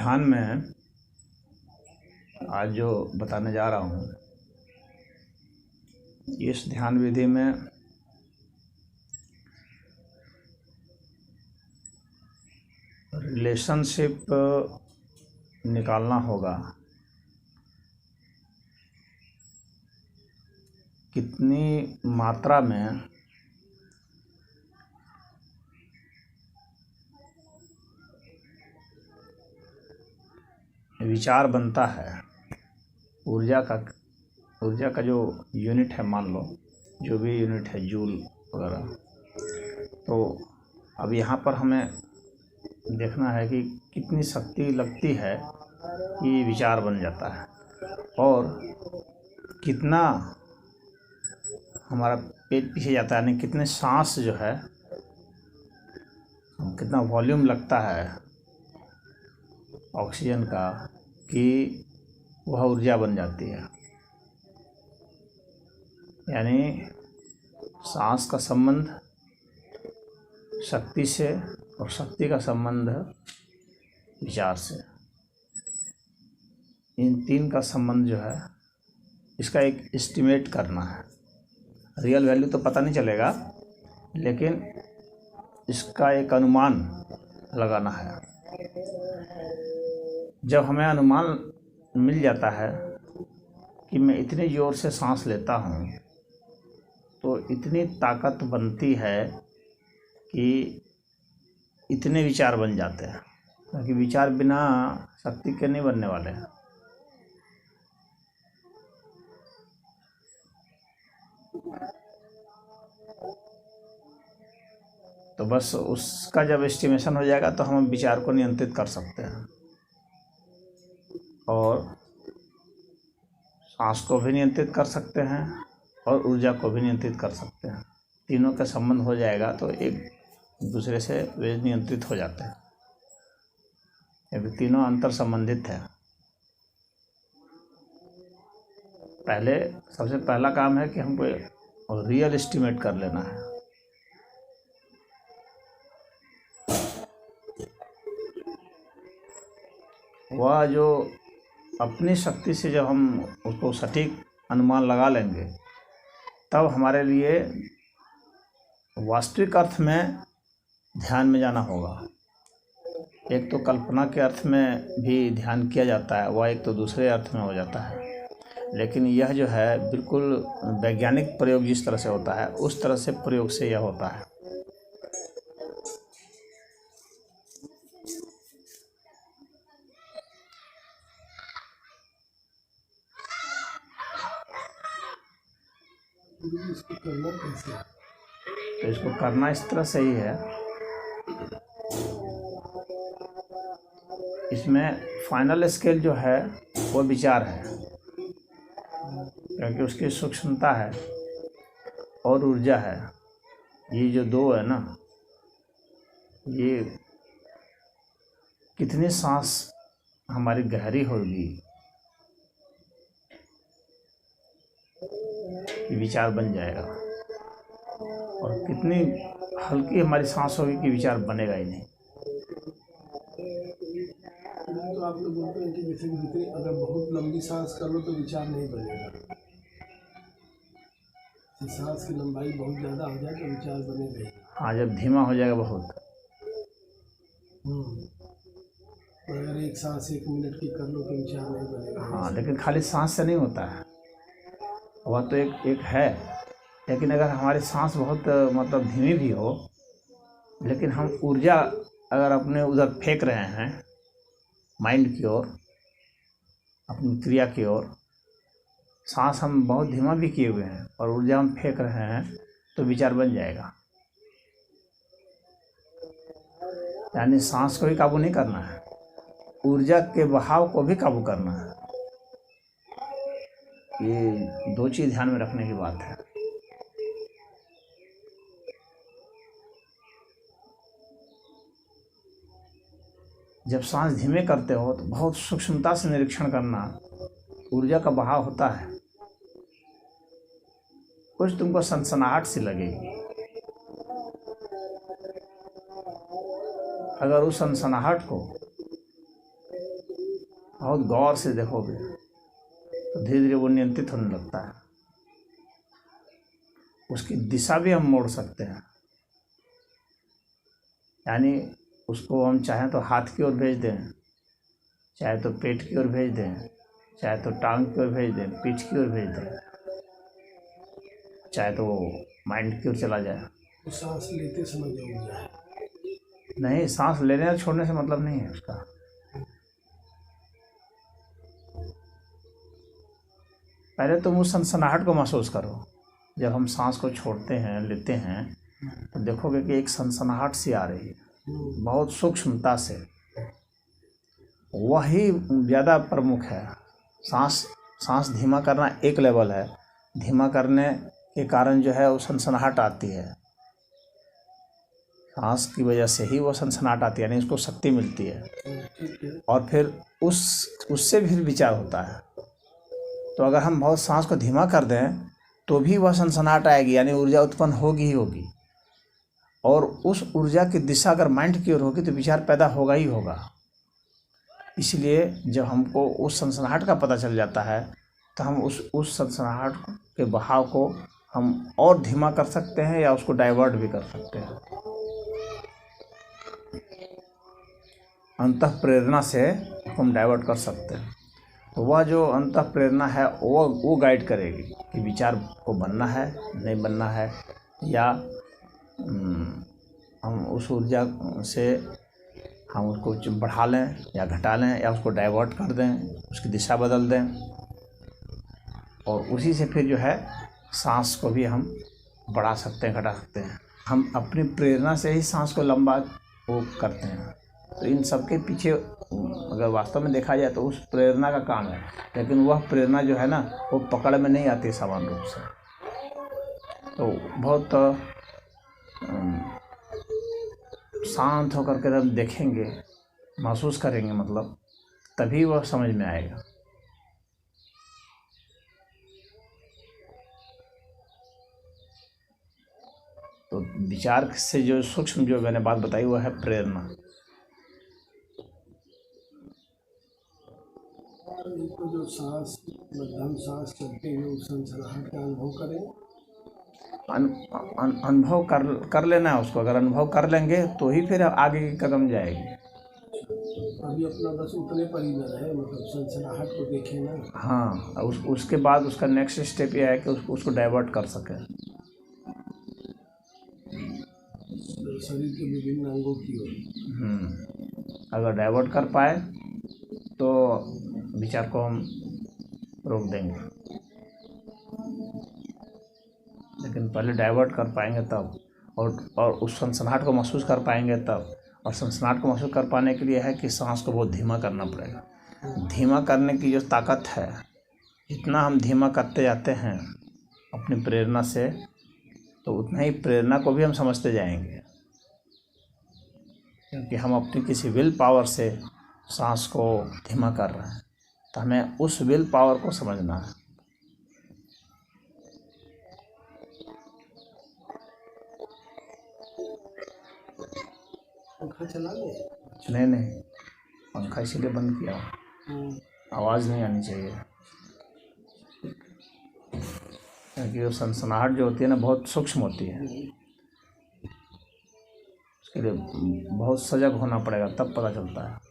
ध्यान में आज जो बताने जा रहा हूँ, इस ध्यान विधि में रिलेशनशिप निकालना होगा। कितनी मात्रा में विचार बनता है। ऊर्जा का जो यूनिट है, मान लो जो भी यूनिट है, जूल वगैरह। तो अब यहाँ पर हमें देखना है कि कितनी शक्ति लगती है कि विचार बन जाता है, और कितना हमारा पेट पीछे जाता है, यानी कितने सांस जो है, कितना वॉल्यूम लगता है ऑक्सीजन का कि वह ऊर्जा बन जाती है। यानी सांस का संबंध शक्ति से और शक्ति का संबंध विचार से। इन तीन का संबंध जो है, इसका एक एस्टिमेट करना है। रियल वैल्यू तो पता नहीं चलेगा, लेकिन इसका एक अनुमान लगाना है। जब हमें अनुमान मिल जाता है कि मैं इतने ज़ोर से सांस लेता हूँ, तो इतनी ताकत बनती है कि इतने विचार बन जाते हैं, क्योंकि विचार बिना शक्ति के नहीं बनने वाले हैं। तो बस उसका जब एस्टिमेशन हो जाएगा तो हम विचार को नियंत्रित कर सकते हैं, और सांस को भी नियंत्रित कर सकते हैं और ऊर्जा को भी नियंत्रित कर सकते हैं। तीनों का संबंध हो जाएगा तो एक दूसरे से वे नियंत्रित हो जाते हैं, क्योंकि तीनों अंतर संबंधित है। सबसे पहला काम है कि हमको रियल एस्टिमेट कर लेना है। वह जो अपनी शक्ति से जब हम उसको सटीक अनुमान लगा लेंगे, तब हमारे लिए वास्तविक अर्थ में ध्यान में जाना होगा। एक तो कल्पना के अर्थ में भी ध्यान किया जाता है, वह एक तो दूसरे अर्थ में हो जाता है। लेकिन यह जो है बिल्कुल वैज्ञानिक प्रयोग जिस तरह से होता है, उस तरह से प्रयोग से यह होता है। इसको करना कैसे? तो इसको करना इस तरह से ही है। इसमें फाइनल स्केल जो है वो विचार है, क्योंकि उसकी सूक्ष्मता है और ऊर्जा है। ये जो दो है ना, ये कितनी सांस हमारी गहरी होगी कि विचार बन जाएगा, और कितनी हल्की हमारी सांस होगी कि विचार बनेगा ही नहीं। तो आप लोग बोलते हैं कि जैसे जितनी अगर बहुत लंबी सांस कर लो तो विचार नहीं बनेगा, तो सांस की लंबाई बहुत ज़्यादा हो जाए तो विचार बनेगा ही। हाँ, जब धीमा हो जाएगा बहुत। अगर एक सांस 1 मिनट की कर लो तो विचार नहीं बनेगा। हाँ, लेकिन खाली सांस से नहीं होता है, वह तो एक है। लेकिन अगर हमारी सांस बहुत मतलब धीमी भी हो, लेकिन हम ऊर्जा अगर अपने उधर फेंक रहे हैं माइंड की ओर, अपनी क्रिया की ओर, सांस हम बहुत धीमा भी किए हुए हैं और ऊर्जा हम फेंक रहे हैं, तो विचार बन जाएगा। यानी सांस को भी काबू नहीं करना है, ऊर्जा के बहाव को भी काबू करना है। ये दो चीज़ ध्यान में रखने की बात है। जब सांस धीमे करते हो तो बहुत सूक्ष्मता से निरीक्षण करना, ऊर्जा का बहाव होता है। कुछ तुमको सनसनाहट सी लगेगी, अगर उस सनसनाहट को बहुत गौर से देखोगे तो धीरे धीरे वो नियंत्रित होने लगता है। उसकी दिशा भी हम मोड़ सकते हैं, यानी उसको हम चाहें तो हाथ की ओर भेज दें, चाहे तो पेट की ओर भेज दें, चाहे तो टांग की ओर भेज दें, पीठ की ओर भेज दें, चाहे तो माइंड की ओर चला जाए। तो सांस लेते समय जो ऊर्जा है, नहीं, सांस लेने और छोड़ने से मतलब नहीं है उसका। पहले तुम उस सनसनाहट को महसूस करो। जब हम सांस को छोड़ते हैं, लेते हैं, तो देखोगे कि एक सनसनाहट सी आ रही है, बहुत सूक्ष्मता से। वही ज़्यादा प्रमुख है। सांस धीमा करना एक लेवल है, धीमा करने के कारण जो है वो सनसनाहट आती है। सांस की वजह से ही वो सनसनाहट आती है, यानी उसको शक्ति मिलती है। और फिर उससे भी विचार होता है। तो अगर हम बहुत सांस को धीमा कर दें तो भी वह सनसनाहट आएगी, यानी ऊर्जा उत्पन्न होगी ही होगी। और उस ऊर्जा की दिशा अगर माइंड की ओर होगी तो विचार पैदा होगा ही होगा। इसलिए जब हमको उस सनसनाहट का पता चल जाता है तो हम उस सनसनाहट के बहाव को हम और धीमा कर सकते हैं या उसको डाइवर्ट भी कर सकते हैं। अंतः प्रेरणा से हम डाइवर्ट कर सकते हैं। तो वह जो अंतः प्रेरणा है वो गाइड करेगी कि विचार को बनना है, नहीं बनना है, या हम उस ऊर्जा से हम उसको बढ़ा लें या घटा लें या उसको डाइवर्ट कर दें, उसकी दिशा बदल दें। और उसी से फिर जो है सांस को भी हम बढ़ा सकते हैं, घटा सकते हैं। हम अपनी प्रेरणा से ही सांस को लंबा वो करते हैं। तो इन सब के पीछे अगर वास्तव में देखा जाए तो उस प्रेरणा का काम है, लेकिन वह प्रेरणा जो है ना वो पकड़ में नहीं आती सामान्य रूप से। तो बहुत शांत होकर के जब देखेंगे, महसूस करेंगे, मतलब तभी वह समझ में आएगा। तो विचार से जो सूक्ष्म जो मैंने बात बताई वह है प्रेरणा। तो जो सांस मध्यम सांस चलते हुए उस सनसनाहट का अनुभव करें, अनुभव कर लेना है उसको। अगर अनुभव कर लेंगे तो ही फिर आगे के कदम जाएगी। अभी अपना बस उतने पर ही न रहे, मतलब सनसनाहट को देखें ना। हाँ, उसके बाद उसका नेक्स्ट स्टेप ये है कि उसको डाइवर्ट कर सके शरीर के विभिन्न अंगों की ओर। अगर डाइवर्ट कर पाए तो विचार को हम रोक देंगे, लेकिन पहले डाइवर्ट कर पाएंगे तब, और उस सनसनाहट को महसूस कर पाएंगे तब। और सनसनाहट को महसूस कर पाने के लिए है कि सांस को बहुत धीमा करना पड़ेगा। धीमा करने की जो ताकत है, जितना हम धीमा करते जाते हैं अपनी प्रेरणा से, तो उतना ही प्रेरणा को भी हम समझते जाएंगे। क्योंकि हम अपनी किसी विल पावर से सांस को धीमा कर रहे हैं, तो हमें उस विल पावर को समझना है। पंखा चला ले? नहीं, पंखा इसीलिए बंद किया, आवाज़ नहीं आनी चाहिए। क्योंकि वो सनसनाहट जो होती है ना बहुत सूक्ष्म होती है, उसके लिए बहुत सजग होना पड़ेगा, तब पता चलता है।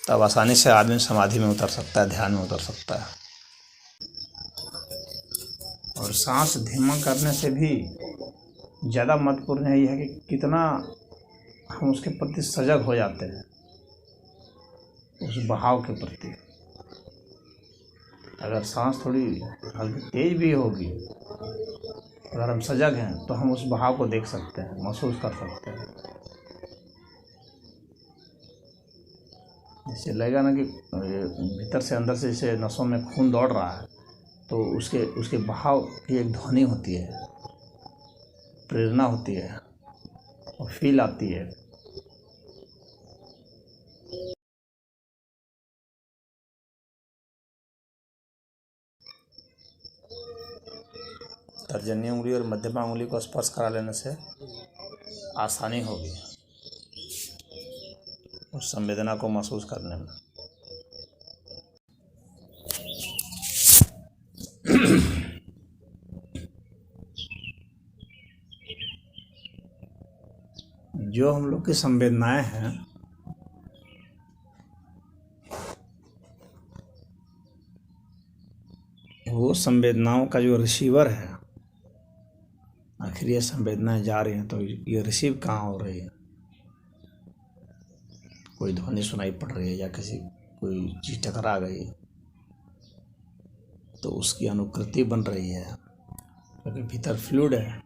तब आसानी से आदमी समाधि में उतर सकता है, ध्यान में उतर सकता है। और सांस धीमा करने से भी ज़्यादा महत्वपूर्ण यही है कि कितना हम उसके प्रति सजग हो जाते हैं, उस बहाव के प्रति। अगर सांस थोड़ी हल्की तेज भी होगी, अगर हम सजग हैं तो हम उस बहाव को देख सकते हैं, महसूस कर सकते हैं। इससे लगेगा ना कि भीतर से अंदर से जैसे नसों में खून दौड़ रहा है, तो उसके बहाव की एक ध्वनि होती है, प्रेरणा होती है। और फील आती है। तर्जनी उंगली और मध्यमा उंगली को स्पर्श करा लेने से आसानी होगी उस संवेदना को महसूस करने में। जो हम लोग की संवेदनाएं हैं वो संवेदनाओं का जो रिसीवर है, आखिर ये संवेदनाएं जा रही हैं तो ये रिसीव कहाँ हो रही है। कोई ध्वनि सुनाई पड़ रही है या कोई चीज टकरा गई तो उसकी अनुकृति बन रही है, क्योंकि भीतर फ्लूइड है।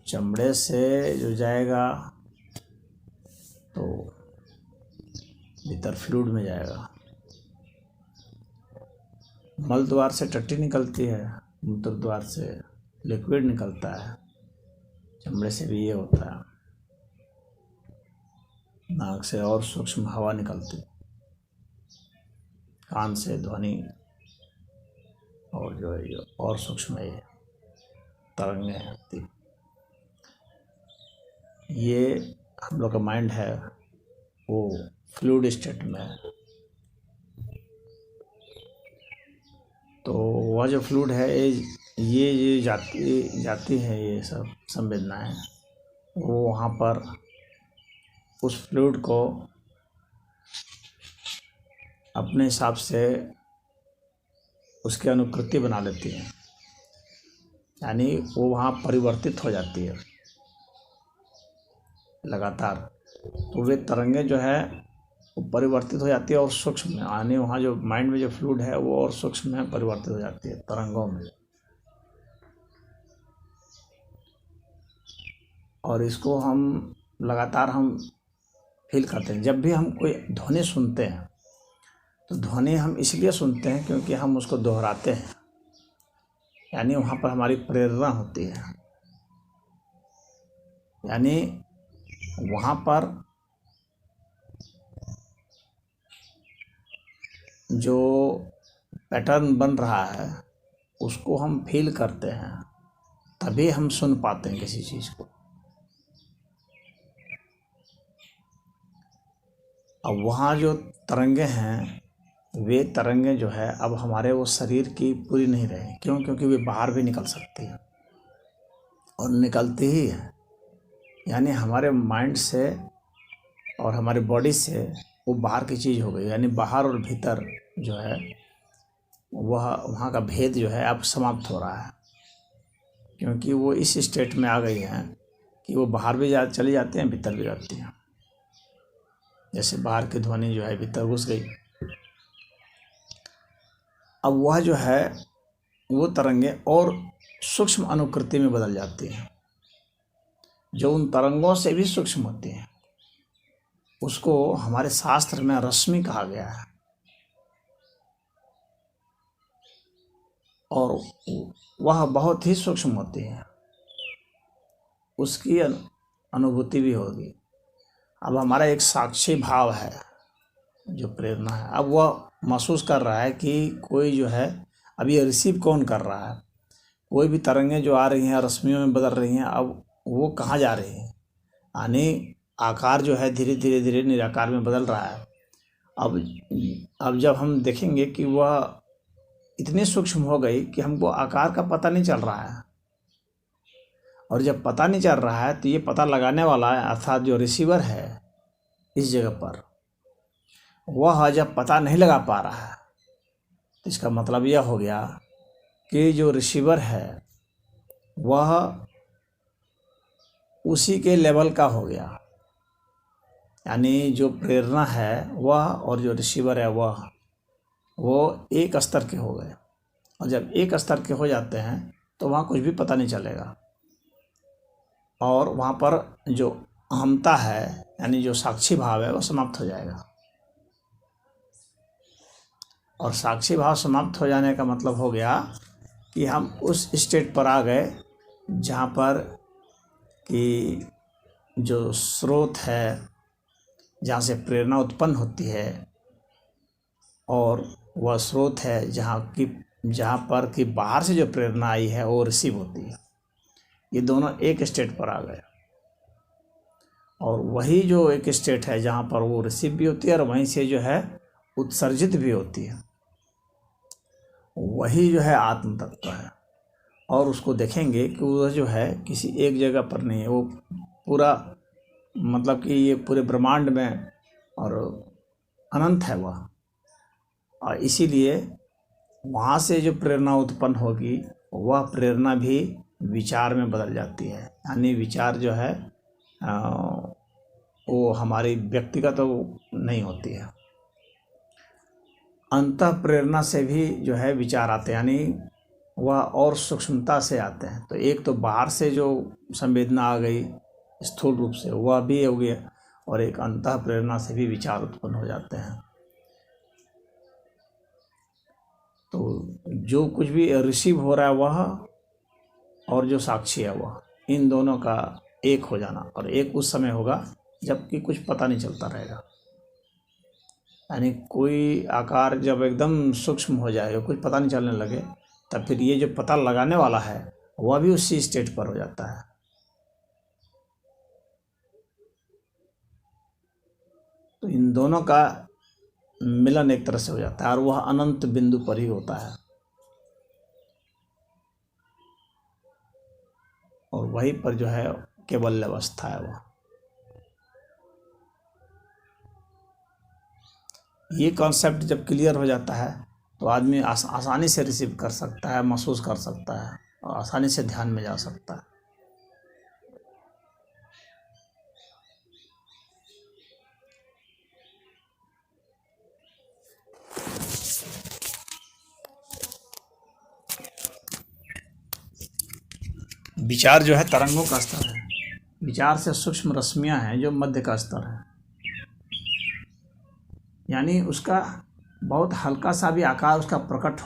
चमड़े से जो जाएगा तो भीतर फ्लूइड में जाएगा। मल द्वार से टट्टी निकलती है, मूत्र द्वार से लिक्विड निकलता है, चमड़े से भी ये होता है। नाक से और सूक्ष्म हवा निकलती, कान से ध्वनि, और जो है ये और सूक्ष्म है, तरंगें आती। ये हम लोग का माइंड है वो फ्लूइड स्टेट में है। तो वह जो फ्लूइड है ये जाती है, ये सब संवेदनाएं वो वहाँ पर उस फ्लूइड को अपने हिसाब से उसकी अनुकृति बना लेती है, यानी वो वहाँ परिवर्तित हो जाती है लगातार। तो वे तरंगें जो है वो परिवर्तित हो जाती है और सूक्ष्म में, यानी वहाँ जो माइंड में जो फ्लूइड है वो और सूक्ष्म में परिवर्तित हो जाती है तरंगों में। और इसको हम लगातार फील करते हैं। जब भी हम कोई ध्वनि सुनते हैं तो ध्वनि हम इसलिए सुनते हैं क्योंकि हम उसको दोहराते हैं, यानी वहाँ पर हमारी प्रेरणा होती है। यानी वहाँ पर जो पैटर्न बन रहा है उसको हम फील करते हैं, तभी हम सुन पाते हैं किसी चीज़ को। अब वहाँ जो तरंगे हैं वे तरंगे जो है अब हमारे वो शरीर की पूरी नहीं रहे। क्यों? क्योंकि वे बाहर भी निकल सकती हैं और निकलती ही है। यानी हमारे माइंड से और हमारे बॉडी से वो बाहर की चीज़ हो गई, यानी बाहर और भीतर जो है वह वहाँ का भेद जो है अब समाप्त हो रहा है, क्योंकि वो इस स्टेट में आ गई हैं कि वो बाहर भी चली जाती हैं, भीतर भी जाती हैं। जैसे बाहर की ध्वनि जो है भीतर घुस गई, अब वह जो है वो तरंगे और सूक्ष्म अनुकृति में बदल जाती हैं, जो उन तरंगों से भी सूक्ष्म होती हैं। उसको हमारे शास्त्र में रश्मि कहा गया है। और वह बहुत ही सूक्ष्म होती है, उसकी अनुभूति भी होगी। अब हमारा एक साक्षी भाव है जो प्रेरणा है, अब वह महसूस कर रहा है कि कोई जो है अब ये रिसीव कौन कर रहा है। कोई भी तरंगें जो आ रही हैं रश्मियों में बदल रही हैं, अब वो कहाँ जा रही हैं, यानी आकार जो है धीरे धीरे निराकार में बदल रहा है। अब जब हम देखेंगे कि वह इतनी सूक्ष्म हो गई कि हमको आकार का पता नहीं चल रहा है, और जब पता नहीं चल रहा है तो ये पता लगाने वाला है अर्थात जो रिसीवर है इस जगह पर, वह जब पता नहीं लगा पा रहा है तो इसका मतलब यह हो गया कि जो रिसीवर है वह उसी के लेवल का हो गया। यानी जो प्रेरणा है वह और जो रिसीवर है वो एक स्तर के हो गए। और जब एक स्तर के हो जाते हैं तो वहाँ कुछ भी पता नहीं चलेगा, और वहाँ पर जो अहमता है यानी जो साक्षी भाव है वो समाप्त हो जाएगा। और साक्षी भाव समाप्त हो जाने का मतलब हो गया कि हम उस स्टेट पर आ गए जहाँ पर कि जो स्रोत है जहाँ से प्रेरणा उत्पन्न होती है और वह स्रोत है जहाँ पर कि बाहर से जो प्रेरणा आई है वो रिसीव होती है, ये दोनों एक स्टेट पर आ गए। और वही जो एक स्टेट है जहाँ पर वो रिसीव भी होती है और वहीं से जो है उत्सर्जित भी होती है, वही जो है आत्म तत्व है। और उसको देखेंगे कि वह जो है किसी एक जगह पर नहीं है, वो पूरा मतलब कि ये पूरे ब्रह्मांड में और अनंत है वह। और इसीलिए वहाँ से जो प्रेरणा उत्पन्न होगी वह प्रेरणा भी विचार में बदल जाती है। यानी विचार जो है वो हमारी व्यक्तिगत तो नहीं होती है, अंतः प्रेरणा से भी जो है विचार आते हैं, यानी वह और सूक्ष्मता से आते हैं। तो एक तो बाहर से जो संवेदना आ गई स्थूल रूप से वह भी हो गया, और एक अंतः प्रेरणा से भी विचार उत्पन्न हो जाते हैं। तो जो कुछ भी रिसीव हो रहा है वह और जो साक्षी है वह, इन दोनों का एक हो जाना। और एक उस समय होगा जबकि कुछ पता नहीं चलता रहेगा, यानी कोई आकार जब एकदम सूक्ष्म हो जाए, कुछ पता नहीं चलने लगे, तब फिर ये जो पता लगाने वाला है वह भी उसी स्टेट पर हो जाता है। तो इन दोनों का मिलन एक तरह से हो जाता है और वह अनंत बिंदु पर ही होता है, और वहीं पर जो है केवल अवस्था है वह। ये कॉन्सेप्ट जब क्लियर हो जाता है तो आदमी आसानी से रिसीव कर सकता है, महसूस कर सकता है और आसानी से ध्यान में जा सकता है। विचार जो है तरंगों का स्तर है, विचार से सूक्ष्म रश्मियां हैं जो मध्य का स्तर है, यानी उसका बहुत हल्का सा भी आकार उसका प्रकट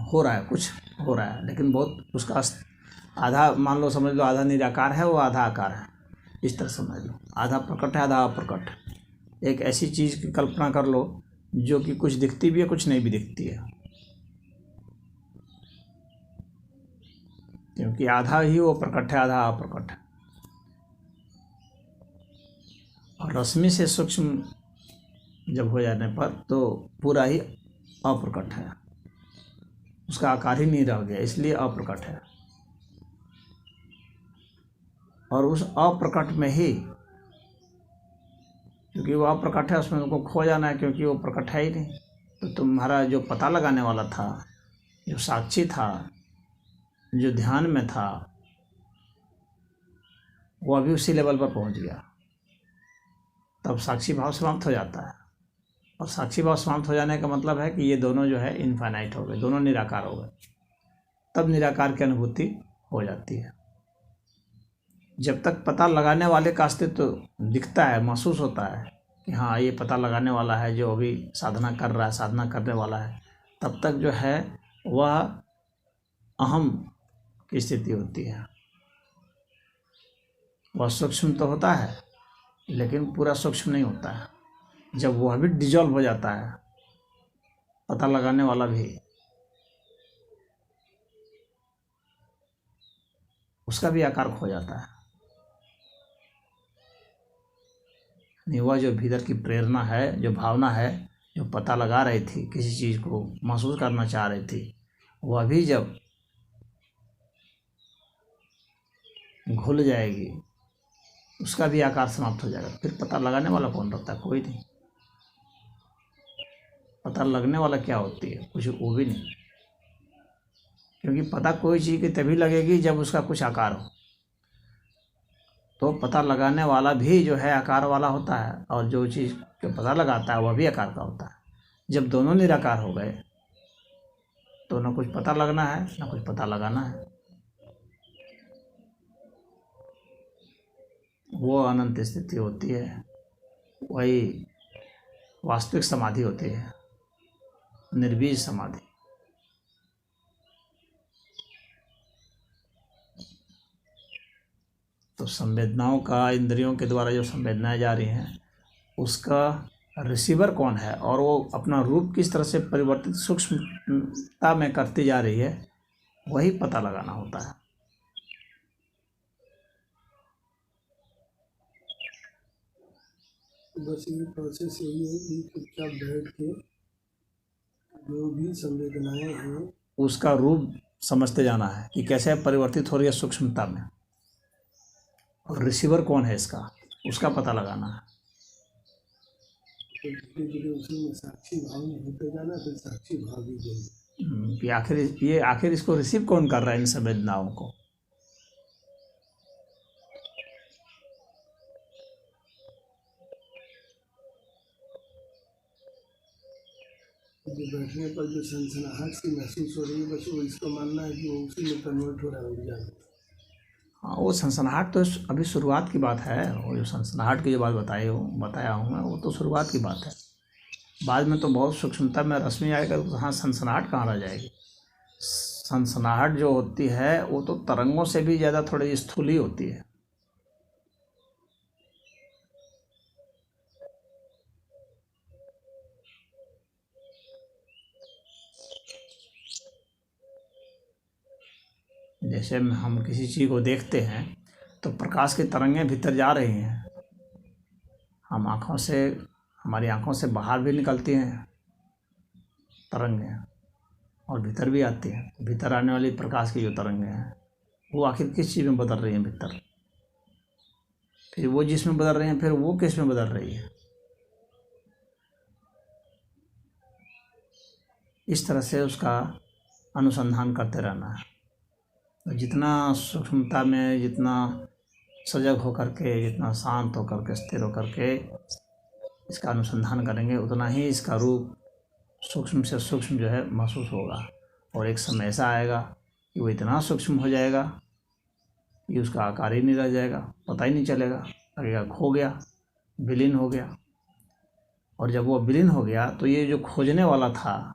हो रहा है, कुछ हो रहा है, लेकिन बहुत उसका आधा, मान लो समझ लो आधा निराकार है, वो आधा आकार है, इस तरह समझ लो, आधा प्रकट है आधा अप्रकट। एक ऐसी चीज़ की कल्पना कर लो जो कि कुछ दिखती भी है कुछ नहीं भी दिखती है, क्योंकि आधा ही वो प्रकट है आधा अप्रकट है। और रश्मि से सूक्ष्म जब हो जाने पर तो पूरा ही अप्रकट है, उसका आकार ही नहीं रह गया, इसलिए अप्रकट है। और उस अप्रकट में ही, क्योंकि वो अप्रकट है उसमें तुमको खो जाना है, क्योंकि वो प्रकट है ही नहीं, तो तुम्हारा जो पता लगाने वाला था, जो साक्षी था, जो ध्यान में था, वो अभी उसी लेवल पर पहुंच गया। तब साक्षी भाव समाप्त हो जाता है, और साक्षी भाव समाप्त हो जाने का मतलब है कि ये दोनों जो है इनफाइनाइट हो गए, दोनों निराकार हो गए। तब निराकार की अनुभूति हो जाती है। जब तक पता लगाने वाले का अस्तित्व दिखता है, महसूस होता है कि हाँ ये पता लगाने वाला है जो अभी साधना कर रहा है, साधना करने वाला है, तब तक जो है वह अहम की स्थिति होती है। वह सूक्ष्म तो होता है लेकिन पूरा सूक्ष्म नहीं होता है। जब वह भी डिजॉल्व हो जाता है, पता लगाने वाला भी, उसका भी आकार खो जाता है। वह जो भीतर की प्रेरणा है, जो भावना है, जो पता लगा रही थी, किसी चीज़ को महसूस करना चाह रही थी, वह भी जब घुल जाएगी उसका भी आकार समाप्त हो जाएगा। फिर पता लगाने वाला कौन रहता है? कोई नहीं। पता लगने वाला क्या होती है? कुछ वो भी नहीं, क्योंकि पता कोई चीज़ की तभी लगेगी जब उसका कुछ आकार हो। तो पता लगाने वाला भी जो है आकार वाला होता है, और जो चीज़ का पता लगाता है वह भी आकार का होता है। जब दोनों निराकार हो गए तो न कुछ पता लगना है न कुछ पता लगाना है, वो अनंत स्थिति होती है, वही वास्तविक समाधि होती है, निर्बीज समाधि। तो संवेदनाओं का, इंद्रियों के द्वारा जो संवेदनाएं जा रही हैं, उसका रिसीवर कौन है और वो अपना रूप किस तरह से परिवर्तित सूक्ष्मता में करती जा रही है, वही पता लगाना होता है। बस ये प्रोसेस यही है कि चुपचाप बैठ के जो भी संवेदनाएं हैं उसका रूप समझते जाना है कि कैसे परिवर्तित हो रही है सूक्ष्मता में, और रिसीवर कौन है इसका, उसका पता लगाना है। तो धीरे धीरे उसी में साक्षी भाव में होते जाना, फिर साक्षी भाव भी देंगे कि आखिर इसको रिसीव कौन कर रहा है, इन संवेदनाओं को। जो बैठने पर जो सनसनाहट सी महसूस हो रही है, बस वो इसको मानना है कि वो उसी में कन्वर्ट हो रहा है ऊर्जा में। हाँ, वो सनसनाहट तो अभी शुरुआत की बात है। वो जो सनसनाहट की जो बात बताया हूँ मैं, वो तो शुरुआत की बात है। बाद में तो बहुत सूक्ष्मता में रश्मि आएगा तो हाँ, सनसनाहट कहाँ रह जाएगी। सनसनाहट जो होती है वो तो तरंगों से भी ज़्यादा थोड़ी स्थूली होती है। जैसे हम किसी चीज़ को देखते हैं तो प्रकाश की तरंगें भीतर जा रही हैं, हमारी आँखों से बाहर भी निकलती हैं तरंगें और भीतर भी आती हैं। भीतर आने वाली प्रकाश की जो तरंगें हैं वो आखिर किस चीज़ में बदल रही हैं भीतर, फिर वो जिसमें बदल रही हैं, फिर वो किस में बदल रही है। इस तरह से उसका अनुसंधान करते रहना है। तो जितना सूक्ष्मता में, जितना सजग होकर के, जितना शांत होकर के, स्थिर होकर के इसका अनुसंधान करेंगे, उतना ही इसका रूप सूक्ष्म से सूक्ष्म जो है महसूस होगा। और एक समय ऐसा आएगा कि वो इतना सूक्ष्म हो जाएगा कि उसका आकार ही नहीं रह जाएगा, पता ही नहीं चलेगा, लगेगा खो गया, विलीन हो गया। और जब वो विलीन हो गया तो ये जो खोजने वाला था,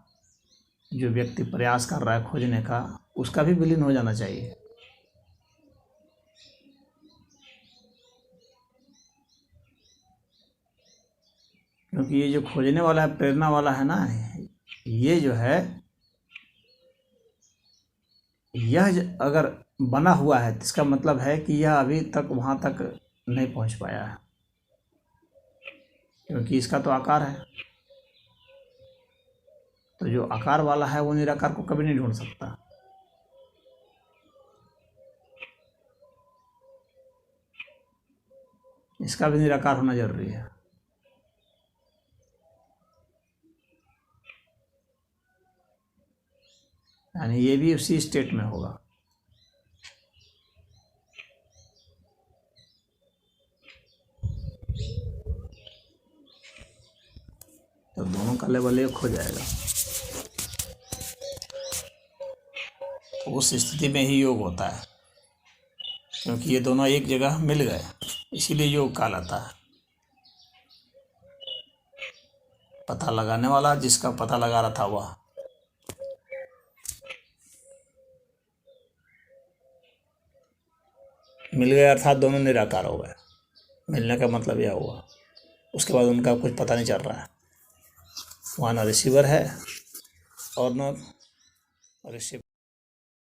जो व्यक्ति प्रयास कर रहा है खोजने का, उसका भी विलीन हो जाना चाहिए। क्योंकि ये जो खोजने वाला है, प्रेरणा वाला है ना, ये जो है, यह अगर बना हुआ है तो इसका मतलब है कि यह अभी तक वहाँ तक नहीं पहुँच पाया है, क्योंकि इसका तो आकार है। तो जो आकार वाला है वो निराकार को कभी नहीं ढूंढ सकता। इसका भी निराकार होना जरूरी है। यानी ये भी उसी स्टेट में होगा। तो दोनों का लेवल एक हो जाएगा। उस स्थिति में ही योग होता है, क्योंकि ये दोनों एक जगह मिल गए, इसीलिए योग कहलाता है। पता लगाने वाला, जिसका पता लगा रहा था वह, मिल गया, अर्थात दोनों निराकार हो गए। मिलने का मतलब यह हुआ। उसके बाद उनका कुछ पता नहीं चल रहा है, वहाँ ना रिसीवर है और ना रिसीवर।